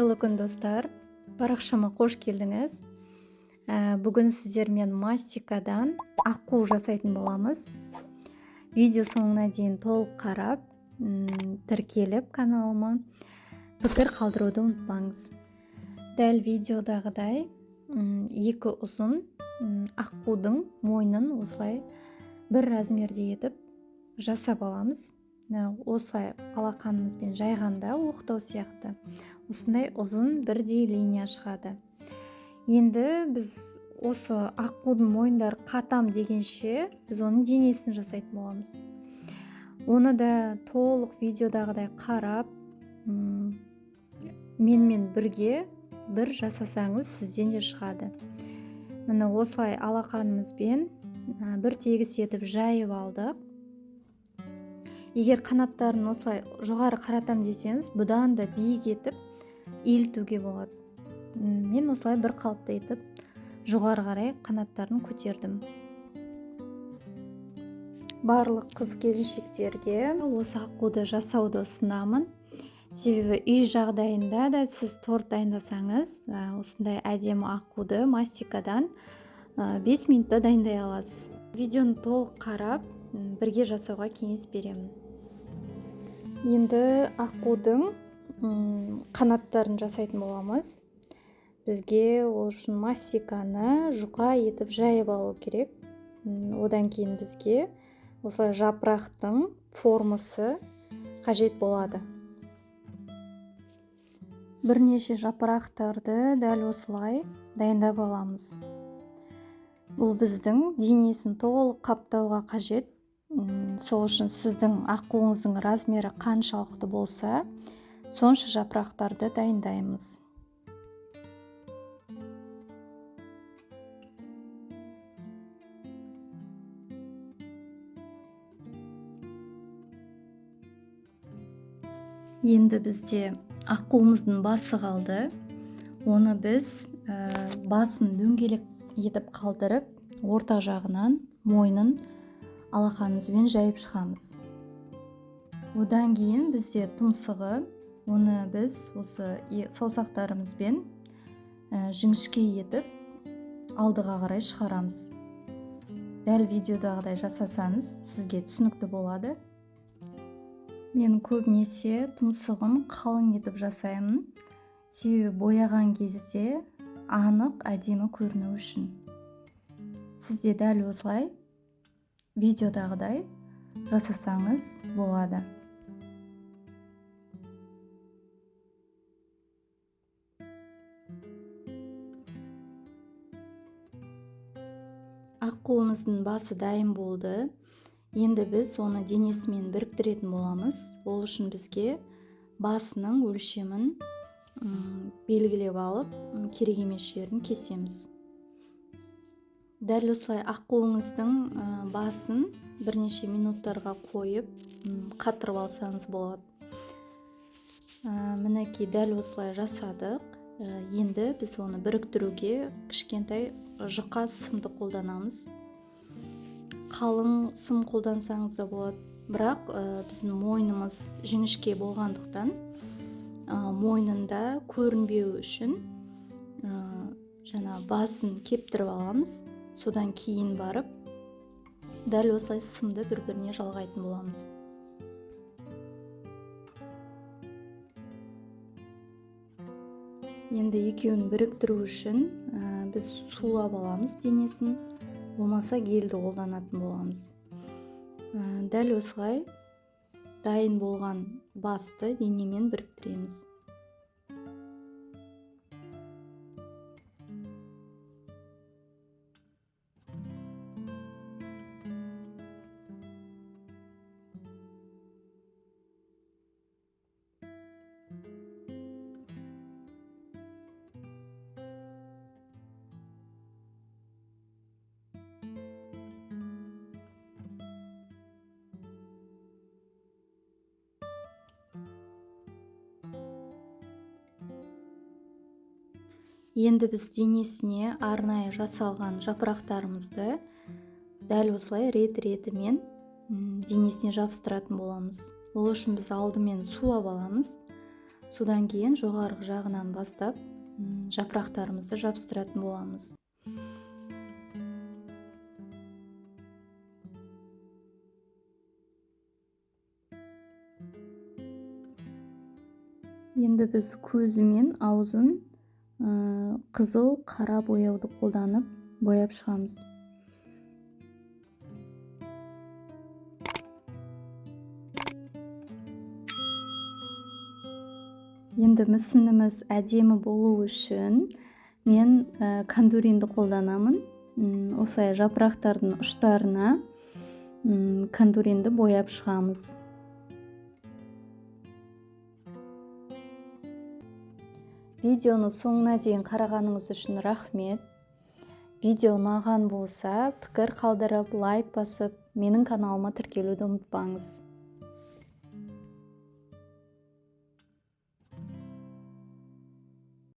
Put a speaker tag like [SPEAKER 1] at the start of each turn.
[SPEAKER 1] Қайырлы күн достар, парақшама қош келдіңіз. Бүгін сіздермен мастикадан аққу жасайтын боламыз. Видео соңына дейін толық қарап, тіркеліп каналыма пікір қалдыруды ұмытпаңыз. Дәл видеодағыдай екі ұзын аққудың мойнын осылай бір размерде етіп жасап аламыз. Осылай алақанымызбен жайғанда оқтау сияқты осындай ұзын бірдей линия шығады. Енді біз осы аққудың мойындары қатам дегенше біз оның денесін жасайтын боламыз. Оны да толық видеодағыдай қарап, менімен бірге бір жасасаңыз сізден де шығады. Міне осылай алақанымызбен бір тегіс етіп жайып алдық. Егер қанаттарын осылай жоғары қаратам десеңіз, бұдан да биік етіп иілтуге болады. Мен осылай бір қалыпты етіп жоғары қарай қанаттарын көтердім. Барлық қыз-келіншектерге осы аққуды жасауды ұсынамын. Себебі үй жағдайында да сіз торт дайындасаңыз, осындай әдемі аққуды мастикадан 5 минутта дайындай аласыз. Видеоны толық қарап, бірге жасауға кеңес беремін. Енді аққудың қанаттарын жасайтын боламыз. Бізге ол үшін мастиканы жұқа етіп жайып алу керек. Одан кейін бізге осылай жапырақтың формасы қажет болады. Бірнеше жапырақтарды дәл осылай дайындап аламыз. Бұл біздің денесін толық қаптауға қажет. Сол үшін сіздің аққуыңыздың размері қаншалықты болса, сонша жапырақтарды дайындаймыз. Енді бізде аққуымыздың басы қалды. Оны біз басын дөңгелек етіп қалдырып, орта жағынан мойнын алақанымызбен жайып шығамыз. Одан кейін бізде тұмсығы, оны біз осы саусақтарымызбен жіңішке етіп алдыға қарай шығарамыз. Дәл видеодағыдай жасасаңыз, сізге түсінікті болады. Мен көбінесе тұмсығын қалың етіп жасаймын. Себебі бояған кезде анық, әдемі көріну үшін. Сізде дәл осылай видеодағыдай жасасаңыз болады. Аққуымыздың басы дайын болды. Енді біз оны денесімен біріктіретін боламыз. Ол үшін бізге басының өлшемін белгілеп алып, керек емес жерін кесеміз. Дәл осылай аққуыңыздың басын бірнеше минуттарға қойып, қатырып алсаңыз болады. Мінекей дәл осылай жасадық. Енді біз оны біріктіруге кішкентай жұқа сымды қолданамыз. Қалың сым қолдансаңыз да болады. Бірақ біздің мойнымыз жіңішке болғандықтан, мойнында көрінбеу үшін басын кептіріп аламыз. Содан кейін барып, дәл осылай сымды бір-біріне жалғайтын боламыз. Енді екеуін біріктіру үшін біз сулап аламыз денесін, болмаса гельді қолданатын боламыз. Дәл осылай дайын болған басты денемен біріктіреміз. Енді біз денесіне арнайы жасалған жапырақтарымызды дәл осылай рет-ретімен денесіне жабыстыратын боламыз. Ол үшін біз алдымен сулап аламыз. Содан кейін жоғарғы жағынан бастап жапырақтарымызды жабыстыратын боламыз. Енді біз көзі мен аузын қызыл қара бояуды қолданып бояп шығамыз. Енді мүсініміз әдемі болу үшін мен кондуринді қолданамын. Осылай жапырақтардың ұштарына кондуринді бояп шығамыз. Видеоны соңына дейін қарағаныңыз үшін рахмет. Видео ұнаған болса, пікір қалдырып, лайк басып, менің каналыма тіркелуді ұмытпаңыз.